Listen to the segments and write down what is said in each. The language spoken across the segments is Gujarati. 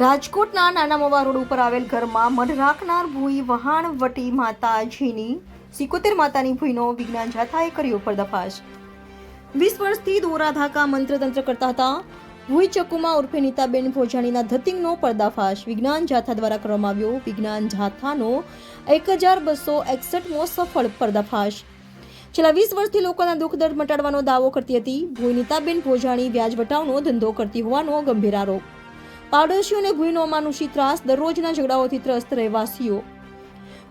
રાજકોટના નાના મવા રોડ ઉપર આવેલ ઘરમાં મઢ રાખનાર ભૂઈ વહાણવટી માતાજીની 77 માતાની ભૂઈનો વિજ્ઞાન જાથાએ કર્યો પર્દાફાશ। 20 વર્ષથી દોરા ધાકા મંત્રતંત્ર કરતા હતા ભૂઈ ચકુમા ઉર્ફે નીતાબેન ભોજાણીના ધતિંગનો પર્દાફાશ વિજ્ઞાન જાથા દ્વારા કરવામાં આવ્યો। વિજ્ઞાન જાથાનો 1261મો સફળ પર્દાફાશ। છેલ્લા 20 વર્ષથી લોકોના દુઃખ દર્દ મટાડવાનો દાવો કરતી હતી ભૂઈ નીતાબેન ભોજાણી વ્યાજ વટાવનો ધંધો કરતી હોવાનો ગંભીર આરોપ। પાડોશીઓને ભૂઈનો અમાનુષી ત્રાસ, દરરોજના ઝઘડાઓથી ત્રસ્ત રહેવાસીઓ,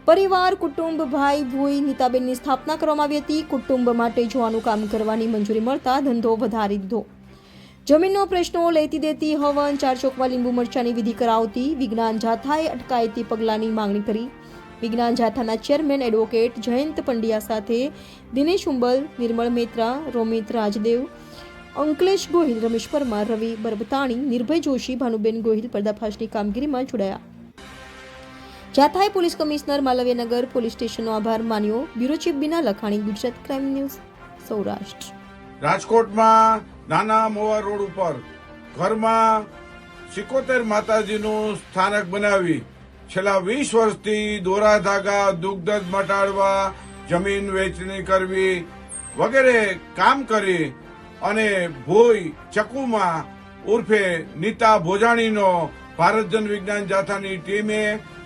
પરિવાર, કુટુંબ, ભાઈ ભૂઈ નીતાબેનની સ્થાપના કરવામાં આવી હતી। કુટુંબ માટે જોવાનું કામ કરવાની મંજૂરી મળતા ધંધો વધારી દીધો। જમીનનો પ્રશ્નો લેતી દેતી, હવન, 4 ચોકમાં લીંબુ મરચાની વિધિ કરાવતી વિજ્ઞાન જાથાએ અટકાયતી પગલાંની માંગણી કરી। વિજ્ઞાન જાથાના ચેરમેન એડવોકેટ જયંત પંડ્યા સાથે દિનેશ ઉંબલ, નિર્મળ મેત્રા, રોમિત રાજદેવ, અંકલેશ ગોહિલ, રમેશ પરમાર, રવિ બરબતાણી, નિર્ભય જોશી, ભાનુબેન ગોહિલ પર્દાફાશની કામગીરીમાં જોડાયા। જાથાએ પોલીસ કમિશનર માલવ્યનગર પોલીસ સ્ટેશનનો આભાર માન્યો। બ્યુરો ચીફ બીના લખાણી, ગુજરાત ક્રાઇમ ન્યૂઝ, સૌરાષ્ટ્ર। રાજકોટમાં નાના મોવા રોડ ઉપર ઘરમાં 77 માતાજીનું સ્થાનક બનાવી છેલ્લા 20 વર્ષથી દોરા ધાગા, દુઃખ મટાડવા, જમીન વેચણી કરવી વગેરે કામ કરી અને ભૂઈ ચકુમા ઉર્ફે નીતા ભોજાણીનો ભારત જન વિજ્ઞાન જાથાની ટીમે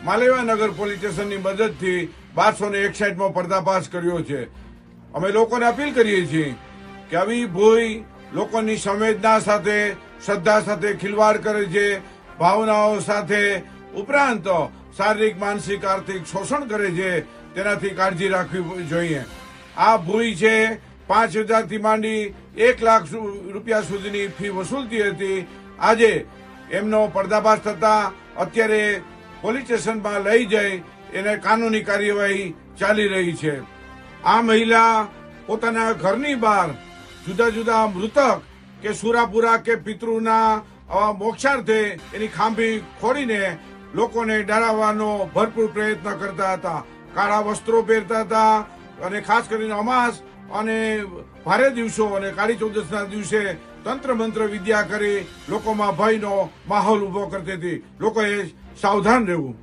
માલવ્યનગર પોલીસ સ્ટેશનની મદદથી 1261મો પર્દાફાશ કર્યો છે। અમે લોકોને અપીલ કરીએ છીએ કે આવી ભૂઈ લોકોની સંવેદના સાથે, શ્રદ્ધા સાથે ખિલવાડ કરે છે, ભાવનાઓ સાથે, ઉપરાંત શારીરિક, માનસિક, આર્થિક શોષણ કરે છે, તેનાથી કાળજી રાખવી જોઈએ। આ ભૂઈ છે 5,000થી માંડી 1 લાખ રૂપિયા સુધીની ફી વસૂલતી હતી। આજે એમનો પર્દાફાશ થતા અત્યારે પોલીસ સ્ટેશનમાં લઈ જઈ એને કાનૂની કાર્યવાહી ચાલી રહી છે। આ મહિલા પોતાના ઘરની બહાર જુદા જુદા મૃતક કે સુરાપુરા કે પિતૃના મોક્ષાર્થે એની ખાંભી ખોડીને લોકોને ડરાવવાનો ભરપૂર પ્રયત્ન કરતા હતા। કાળા વસ્ત્રો પહેરતા હતા અને ખાસ કરીને અમાસ અને ભારે દિવસો અને કાળી ચૌદસના દિવસે તંત્ર મંત્ર વિદ્યા કરી લોકોમાં ભયનો માહોલ ઉભો કરતી હતી। લોકોએ સાવધાન રહેવું।